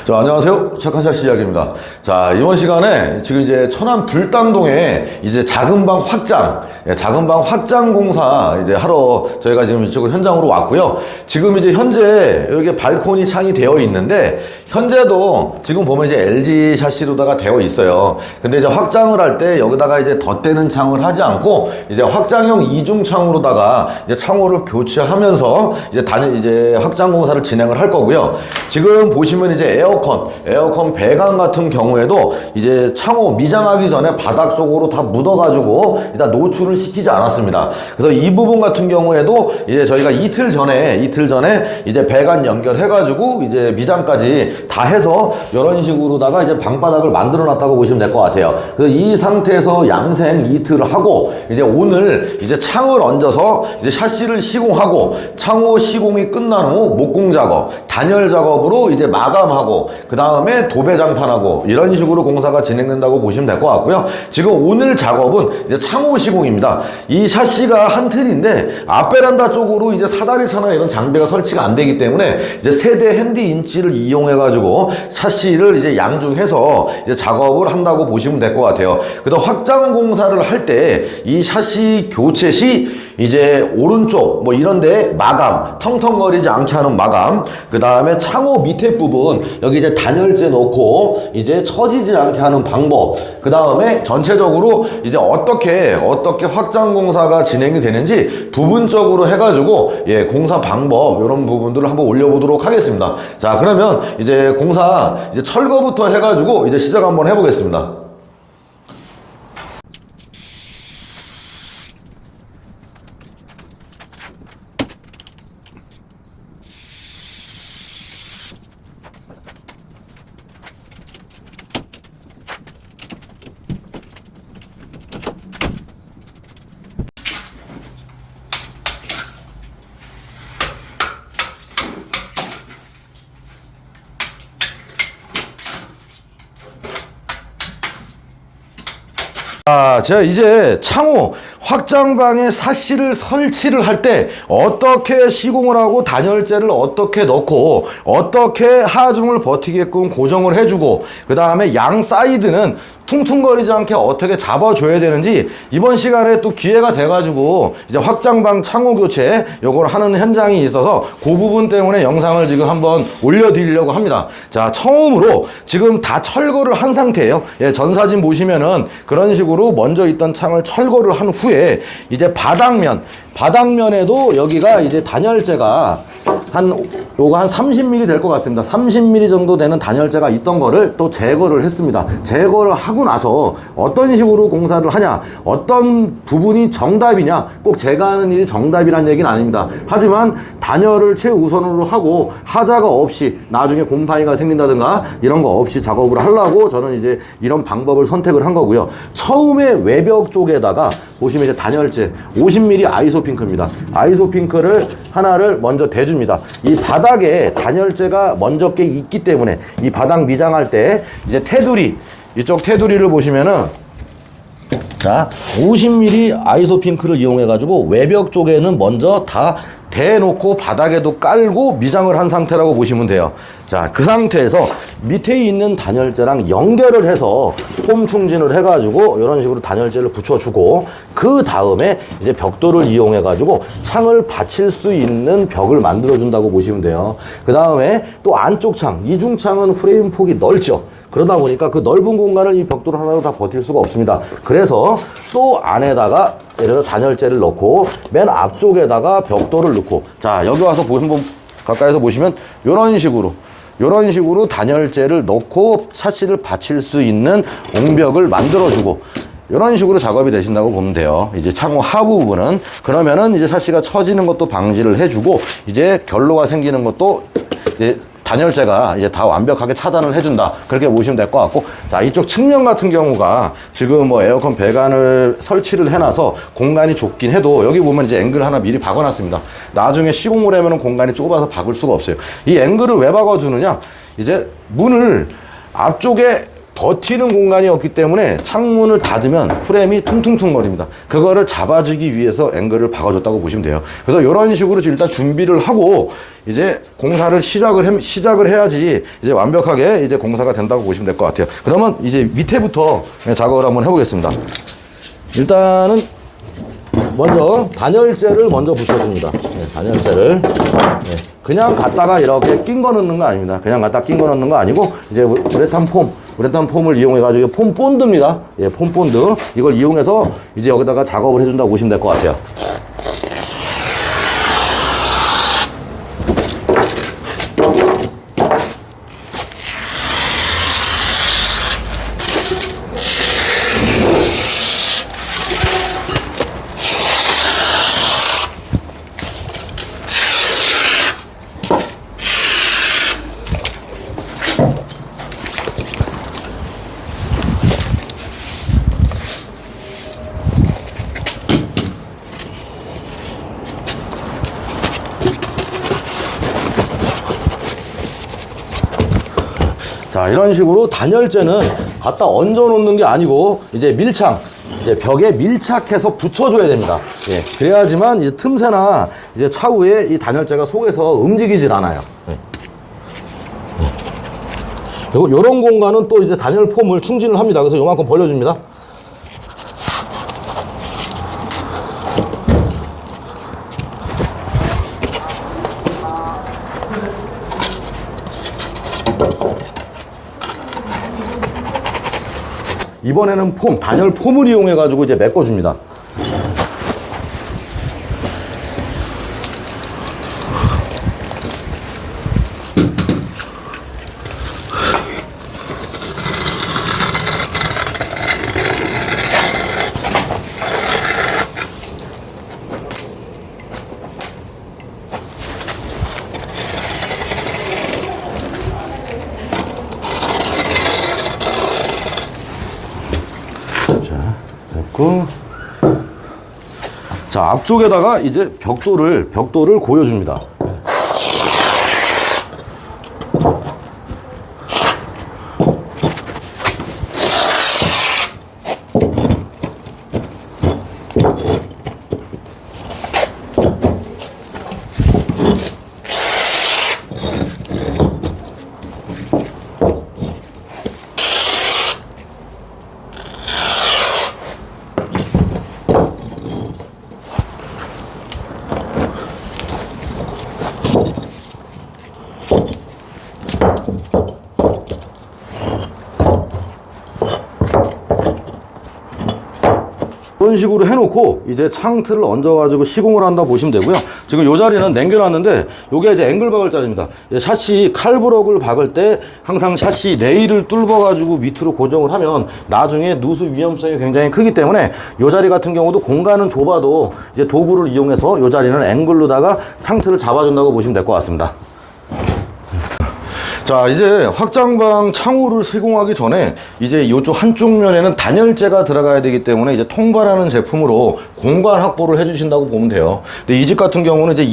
자, 안녕하세요. 착한 샷 시작입니다. 자, 이번 시간에 지금 이제 천안 불당동에 이제 작은 방 확장 공사 이제 하러 저희가 지금 이쪽으로 현장으로 왔고요. 지금 이제 현재 여기 발코니 창이 되어 있는데 현재도 지금 보면 이제 LG 샤시로다가 되어 있어요. 근데 이제 확장을 할 때 여기다가 이제 덧대는 창을 하지 않고 이제 확장형 이중 창으로다가 이제 창호를 교체하면서 이제 확장 공사를 진행을 할 거고요. 지금 보시면 이제 에어컨 배관 같은 경우에도 이제 창호 미장하기 전에 바닥 쪽으로 다 묻어가지고 일단 노출을 시키지 않았습니다. 그래서 이 부분 같은 경우에도 이제 저희가 이틀 전에 이제 배관 연결해가지고 이제 미장까지 다 해서 이런 식으로다가 이제 방바닥을 만들어 놨다고 보시면 될 것 같아요. 그래서 이 상태에서 양생 이틀을 하고 이제 오늘 이제 창을 얹어서 이제 샤시를 시공하고 창호 시공이 끝난 후 목공 작업, 단열 작업으로 이제 마감하고 그 다음에 도배 장판하고 이런 식으로 공사가 진행된다고 보시면 될 것 같고요. 지금 오늘 작업은 이제 창호 시공입니다. 이 샤시가 한 틀인데 앞베란다 쪽으로 이제 사다리 차나 이런 장비가 설치가 안 되기 때문에 이제 세대 핸디 인치를 이용해 가지고 샤시를 이제 양중해서 이제 작업을 한다고 보시면 될 것 같아요. 그래서 확장 공사를 할 때 이 샤시 교체 시 이제 오른쪽 뭐 이런데 마감, 텅텅거리지 않게 하는 마감, 그 다음에 창호 밑에 부분 여기 이제 단열재 넣고 이제 처지지 않게 하는 방법, 그 다음에 전체적으로 이제 어떻게 확장 공사가 진행이 되는지 부분적으로 해가지고 공사 방법 이런 부분들을 한번 올려보도록 하겠습니다. 자, 그러면 이제 공사 이제 철거부터 해가지고 이제 시작 한번 해보겠습니다. 제가 이제 창호 확장방에 샤시를 설치를 할 때 어떻게 시공을 하고 단열재를 어떻게 넣고 어떻게 하중을 버티게끔 고정을 해주고 그 다음에 양 사이드는 퉁퉁거리지 않게 어떻게 잡아줘야 되는지 이번 시간에 또 기회가 돼가지고 이제 확장방 창호 교체 요걸 하는 현장이 있어서 그 부분 때문에 영상을 지금 한번 올려드리려고 합니다. 자, 처음으로 지금 다 철거를 한 상태예요. 전 사진 보시면은 그런 식으로 먼저 있던 창을 철거를 한 후에 이제 바닥면에도 여기가 이제 단열재가 요거 한 30mm 될 것 같습니다. 30mm 정도 되는 단열재가 있던 거를 또 제거를 했습니다. 제거를 하고 나서 어떤 식으로 공사를 하냐, 어떤 부분이 정답이냐, 꼭 제가 하는 일이 정답이란 얘기는 아닙니다. 하지만 단열을 최우선으로 하고 하자가 없이 나중에 곰팡이가 생긴다든가 이런 거 없이 작업을 하려고 저는 이제 이런 방법을 선택을 한 거고요. 처음에 외벽 쪽에다가 보시면 이제 단열재 50mm 아이소핑크입니다. 아이소핑크를 하나를 먼저 대줍니다. 이 바닥에 단열재가 먼저 게 있기 때문에 이 바닥 미장할 때 이제 테두리, 이쪽 테두리를 보시면은 자 50mm 아이소핑크를 이용해 가지고 외벽 쪽에는 먼저 다 대놓고 바닥에도 깔고 미장을 한 상태라고 보시면 돼요. 자, 그 상태에서 밑에 있는 단열재랑 연결을 해서 폼 충진을 해가지고 이런 식으로 단열재를 붙여주고 그 다음에 이제 벽돌을 이용해가지고 창을 받칠 수 있는 벽을 만들어준다고 보시면 돼요. 그 다음에 또 안쪽 창, 이중창은 프레임 폭이 넓죠. 그러다 보니까 그 넓은 공간을 이 벽돌 하나로 다 버틸 수가 없습니다. 그래서 또 안에다가 예를 들어 단열재를 넣고 맨 앞쪽에다가 벽돌을 넣고 자 여기 와서 한번 가까이서 보시면 이런 식으로 단열재를 넣고 샤시를 받칠 수 있는 옹벽을 만들어주고 이런 식으로 작업이 되신다고 보면 돼요. 이제 창호 하부 부분은 그러면은 이제 샤시가 처지는 것도 방지를 해주고 이제 결로가 생기는 것도 이제 단열재가 이제 다 완벽하게 차단을 해준다. 그렇게 보시면 될 것 같고, 자, 이쪽 측면 같은 경우가 지금 뭐 에어컨 배관을 설치를 해놔서 공간이 좁긴 해도 여기 보면 이제 앵글 하나 미리 박아놨습니다. 나중에 시공을 하면 공간이 좁아서 박을 수가 없어요. 이 앵글을 왜 박아주느냐? 이제 문을 앞쪽에 버티는 공간이 없기 때문에 창문을 닫으면 프레임이 퉁퉁퉁 거립니다. 그거를 잡아주기 위해서 앵글을 박아줬다고 보시면 돼요. 그래서 이런 식으로 일단 준비를 하고 이제 공사를 시작을 해야지 이제 완벽하게 이제 공사가 된다고 보시면 될 것 같아요. 그러면 이제 밑에부터 작업을 한번 해보겠습니다. 일단은 먼저 단열재를 먼저 붙여줍니다. 네, 단열재를. 네, 그냥 갖다가 이렇게 낀 거 넣는 거 아닙니다. 그냥 갖다 낀 거 넣는 거 아니고 이제 우레탄 폼을 이용해가지고 폼 본드입니다. 예, 폼 본드. 이걸 이용해서 이제 여기다가 작업을 해준다고 보시면 될 것 같아요. 자, 이런 식으로 단열재는 갖다 얹어 놓는 게 아니고 이제 이제 벽에 밀착해서 붙여줘야 됩니다. 예, 그래야지만 이제 틈새나 이제 차후에 이 단열재가 속에서 움직이질 않아요. 예. 요런 공간은 또 이제 단열 폼을 충진을 합니다. 그래서 요만큼 벌려줍니다. 이번에는 단열 폼을 이용해가지고 이제 메꿔줍니다. 자, 앞쪽에다가 이제 벽돌을 고여줍니다. 이런 식으로 해놓고 이제 창틀을 얹어가지고 시공을 한다 보시면 되고요. 지금 이 자리는 남겨놨는데 요게 이제 앵글 박을 자리입니다. 샤시 칼브럭을 박을 때 항상 샤시 레일을 뚫어가지고 밑으로 고정을 하면 나중에 누수 위험성이 굉장히 크기 때문에 이 자리 같은 경우도 공간은 좁아도 이제 도구를 이용해서 이 자리는 앵글로다가 창틀을 잡아준다고 보시면 될 것 같습니다. 자, 이제 확장방 창호를 시공하기 전에 이제 이쪽 한쪽 면에는 단열재가 들어가야 되기 때문에 이제 통발하는 제품으로 공간 확보를 해주신다고 보면 돼요. 근데 이 집 같은 경우는 이제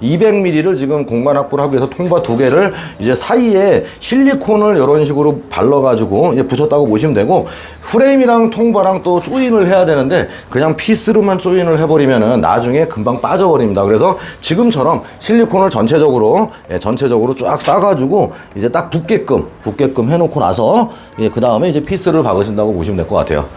200mm를 지금 공간 확보를 하기 위해서 통발 2개를 이제 사이에 실리콘을 이런 식으로 발라가지고 이제 붙였다고 보시면 되고, 프레임이랑 통발랑 또 조인을 해야 되는데 그냥 피스로만 조인을 해버리면은 나중에 금방 빠져버립니다. 그래서 지금처럼 실리콘을 전체적으로 쫙 싸가지고 이제 딱 붙게끔 해놓고 나서 그 다음에 이제 피스를 박으신다고 보시면 될 것 같아요.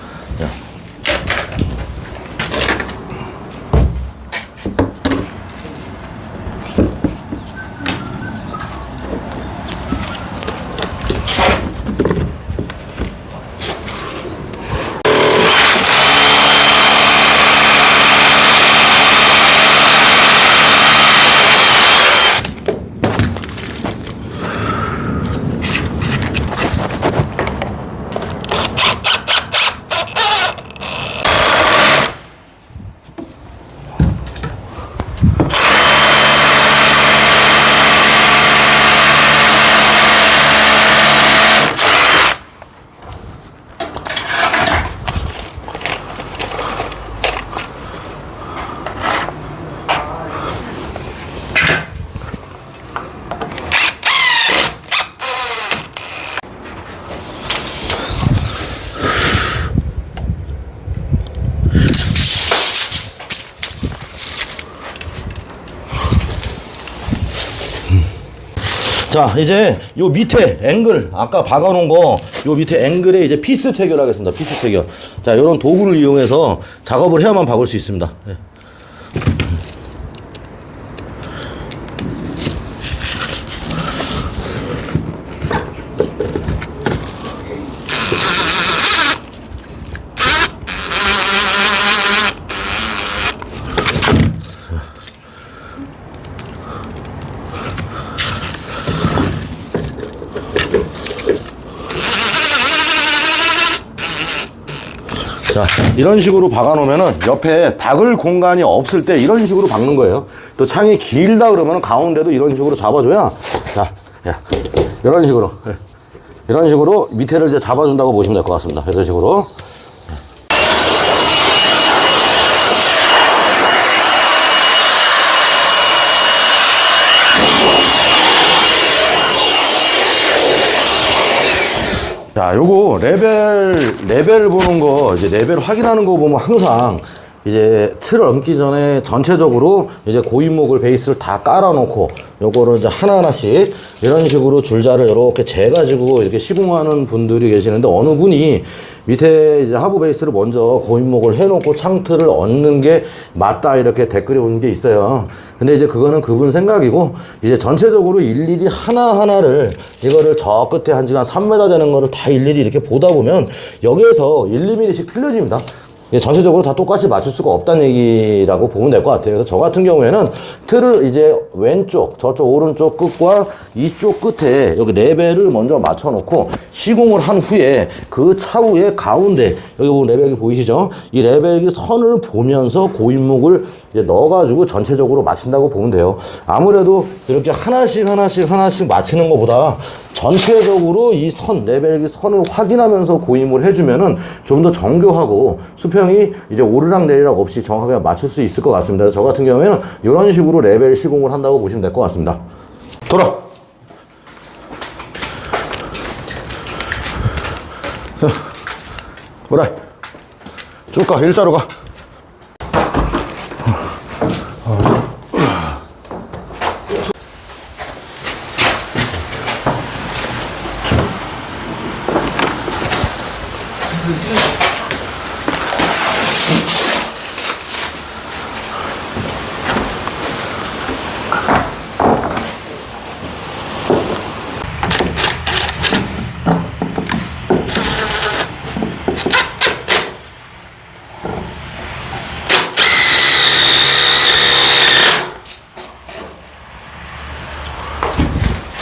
자, 이제 요 밑에 앵글, 아까 박아놓은 거, 요 밑에 앵글에 이제 피스 체결하겠습니다. 피스 체결. 자, 요런 도구를 이용해서 작업을 해야만 박을 수 있습니다. 네. 자, 이런 식으로 박아 놓으면은 옆에 박을 공간이 없을 때 이런 식으로 박는 거예요. 또 창이 길다 그러면 가운데도 이런 식으로 잡아줘야, 자, 야, 이런 식으로 밑에를 이제 잡아준다고 보시면 될 것 같습니다. 이런 식으로. 자, 요거 레벨 보는 거, 이제 레벨 확인하는 거 보면 항상 이제 틀을 얹기 전에 전체적으로 이제 고인목을 베이스를 다 깔아놓고 요거를 이제 하나하나씩 이런 식으로 줄자를 이렇게 재가지고 이렇게 시공하는 분들이 계시는데, 어느 분이 밑에 이제 하부 베이스를 먼저 고인목을 해놓고 창틀을 얹는 게 맞다 이렇게 댓글이 온 게 있어요. 근데 이제 그거는 그분 생각이고, 이제 전체적으로 일일이 하나하나를 이거를 저 끝에 한 지가 3m 되는 거를 다 일일이 이렇게 보다 보면 여기에서 1, 2mm씩 틀려집니다. 전체적으로 다 똑같이 맞출 수가 없다는 얘기라고 보면 될 것 같아요. 그래서 저 같은 경우에는 틀을 이제 왼쪽, 저쪽 오른쪽 끝과 이쪽 끝에 여기 레벨을 먼저 맞춰놓고 시공을 한 후에 그 차후에 가운데, 여기 보면 레벨이 보이시죠? 이 레벨기 선을 보면서 고인목을 이제 넣어가지고 전체적으로 맞춘다고 보면 돼요. 아무래도 이렇게 하나씩 맞추는 것보다 전체적으로 이 선, 레벨기 선을 확인하면서 고임을 해주면은 좀 더 정교하고 수평이 이제 오르락 내리락 없이 정확하게 맞출 수 있을 것 같습니다. 그래서 저 같은 경우에는 이런 식으로 레벨 시공을 한다고 보시면 될 것 같습니다. 돌아! 뭐라? 쭉 가, 일자로 가.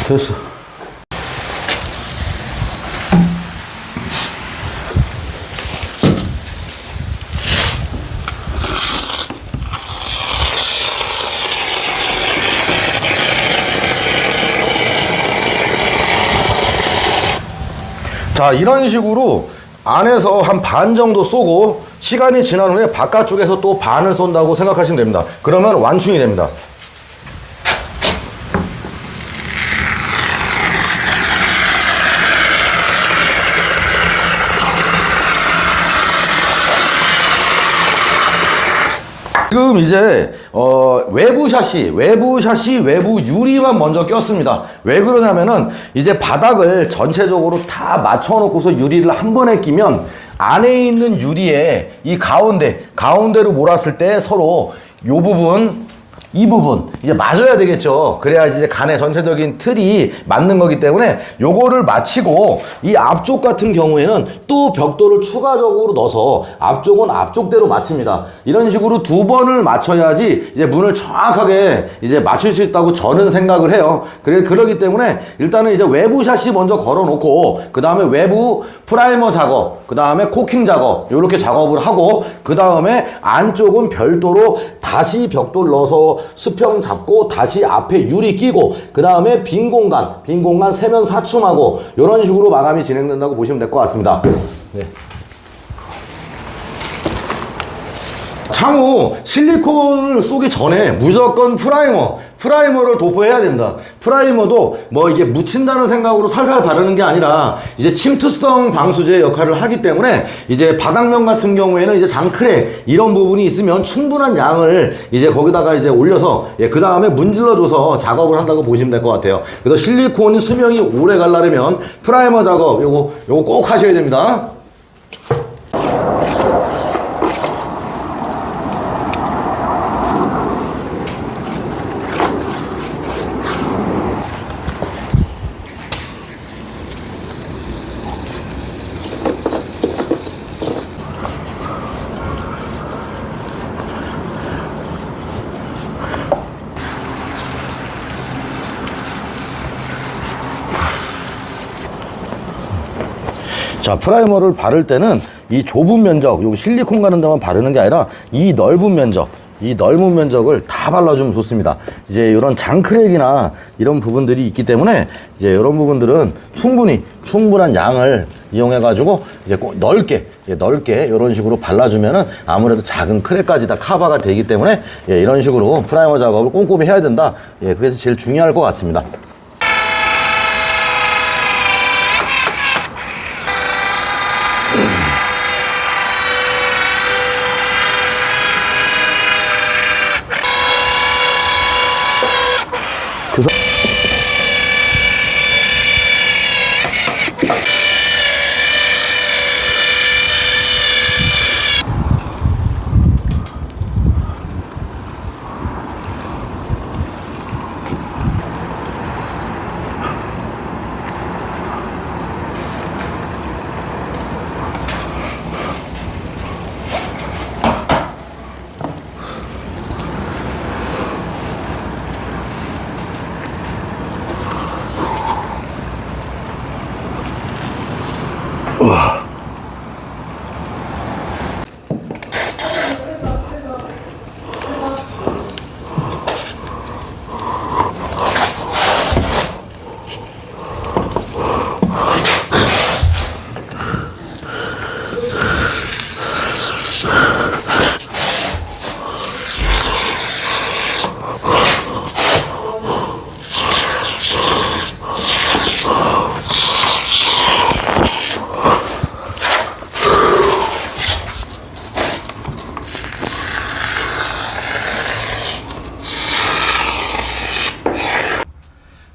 됐어. 자, 이런 식으로 안에서 한 반 정도 쏘고 시간이 지난 후에 바깥쪽에서 또 반을 쏜다고 생각하시면 됩니다. 그러면 완충이 됩니다. 지금 이제 외부 샤시, 외부 유리만 먼저 꼈습니다. 왜 그러냐면은 이제 바닥을 전체적으로 다 맞춰놓고서 유리를 한 번에 끼면 안에 있는 유리에 이 가운데로 몰았을 때 서로 요 부분, 이 부분 이제 맞아야 되겠죠. 그래야지 이제 간의 전체적인 틀이 맞는 거기 때문에 요거를 맞추고, 이 앞쪽 같은 경우에는 또 벽돌을 추가적으로 넣어서 앞쪽은 앞쪽대로 맞춥니다. 이런 식으로 두 번을 맞춰야지 이제 문을 정확하게 이제 맞출 수 있다고 저는 생각을 해요. 그러기 때문에 일단은 이제 외부 샷이 먼저 걸어 놓고, 그 다음에 외부 프라이머 작업, 그 다음에 코킹 작업, 요렇게 작업을 하고, 그 다음에 안쪽은 별도로 다시 벽돌 넣어서 수평 잡고 다시 앞에 유리 끼고, 그 다음에 빈 공간 세면 사춤하고, 이런 식으로 마감이 진행된다고 보시면 될 것 같습니다. 네. 향후 실리콘을 쏘기 전에 무조건 프라이머를 도포해야 됩니다. 프라이머도 뭐 이게 묻힌다는 생각으로 살살 바르는 게 아니라 이제 침투성 방수제 역할을 하기 때문에 이제 바닥면 같은 경우에는 이제 장크랙 이런 부분이 있으면 충분한 양을 이제 거기다가 이제 올려서 그 다음에 문질러줘서 작업을 한다고 보시면 될 것 같아요. 그래서 실리콘이 수명이 오래 가려면 프라이머 작업 요거 꼭 하셔야 됩니다. 자, 프라이머를 바를 때는 이 좁은 면적, 요 실리콘 가는 데만 바르는 게 아니라 이 넓은 면적을 다 발라주면 좋습니다. 이제 이런 장크랙이나 이런 부분들이 있기 때문에 이제 이런 부분들은 충분한 양을 이용해가지고 이제 꼭 넓게 이런 식으로 발라주면은 아무래도 작은 크랙까지 다 커버가 되기 때문에 이런 식으로 프라이머 작업을 꼼꼼히 해야 된다. 그게 제일 중요할 것 같습니다. 그래서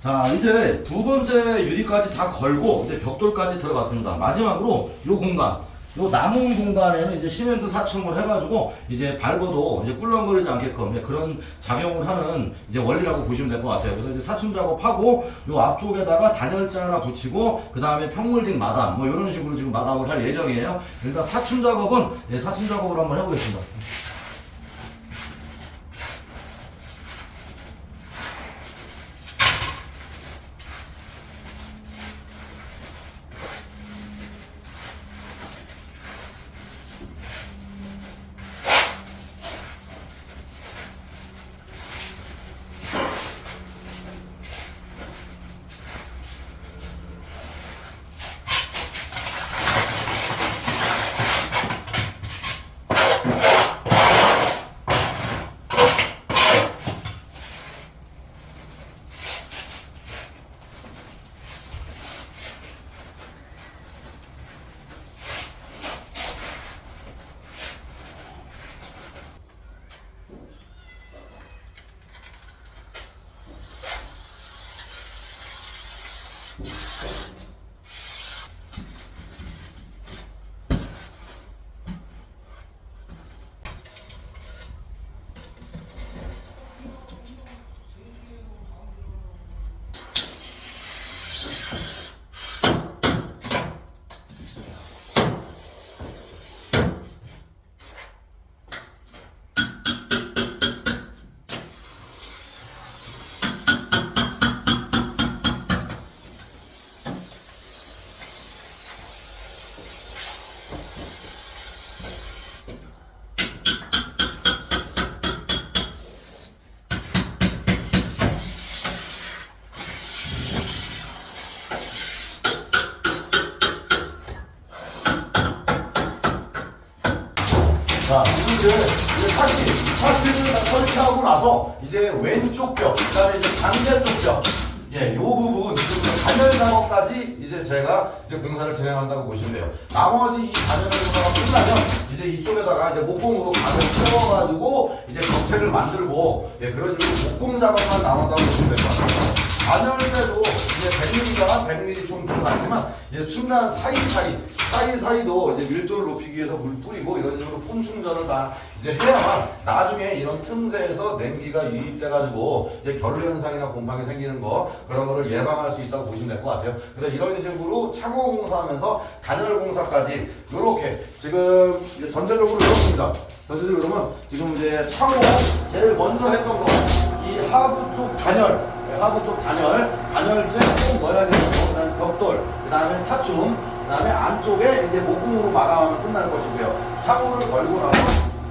자, 이제 두 번째 유리까지 다 걸고 이제 벽돌까지 들어갔습니다. 마지막으로 요 공간, 요 남은 공간에는 이제 시멘트 사층을 해가지고 이제 밟아도 이제 꿀렁거리지 않게끔 그런 작용을 하는 이제 원리라고 보시면 될 것 같아요. 그래서 이제 사층 작업하고 요 앞쪽에다가 단열재 하나 붙이고 그 다음에 평물딩 마감 뭐 이런 식으로 지금 마감을 할 예정이에요. 일단 사층 작업은 사층 작업을 한번 해보겠습니다. 자, 사실을 다 설치하고 나서 이제 왼쪽 벽, 그다음에 이제 반대쪽 벽, 예, 요 부분 단열 작업까지 이제 제가 이제 공사를 진행한다고 보시면 돼요. 나머지 이 단열 공사가 끝나면 이제 이쪽에다가 이제 목공으로 가을 채워가지고 이제 벽체를 만들고, 예, 그런 식으로 목공 작업만 남았다고 보시면 될 것 같아요. 단열재도 이제 100mm가 100mm 좀 들어갔지만 이제 중간 사이사이도 이제 밀도를 높이기 위해서 물 뿌리고 이런 식으로 폼 충전을 다 이제 해야만 나중에 이런 틈새에서 냉기가 유입돼가지고 이제 결로 현상이나 곰팡이 생기는 거 그런 거를 예방할 수 있다고 보시면 될 것 같아요. 그래서 이런 식으로 창호 공사하면서 단열 공사까지 이렇게 지금 이제 전체적으로 이렇습니다. 전체적으로 그러면 지금 이제 창호 제일 먼저 했던 거 이 하부 쪽 단열, 하부 쪽 단열재 꼭 넣어야 되는 거, 그다음에 벽돌, 그다음에 사춤, 그다음에 안쪽에 이제 목공으로 마감하면 끝나는 것이고요. 창호를 걸고 나서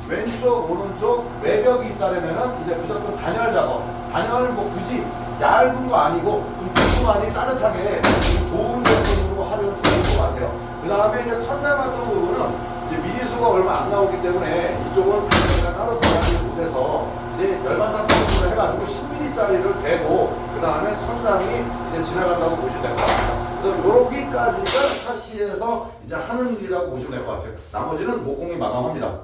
왼쪽, 오른쪽 외벽이 있다면은 이제 무조건 단열 작업. 단열 뭐 굳이 얇은 거 아니고 좀 두툼하니 따뜻하게 좋은 제품으로 하면 좋을 것 같아요. 그다음에 이제 천장 같은 부분은 이제 미리수가 얼마 안 나오기 때문에 이쪽은 단열재가 따로 들어가지 못해서 이제 열반상 방식으로 해가지고 10mm짜리를 대고 그 다음에 천장이 이제 지나간다고 보시면 될 것 같아요. 그래서 여기까지가 샤시에서 이제 하는 일이라고 보시면 될 것 같아요. 나머지는 목공이 마감합니다.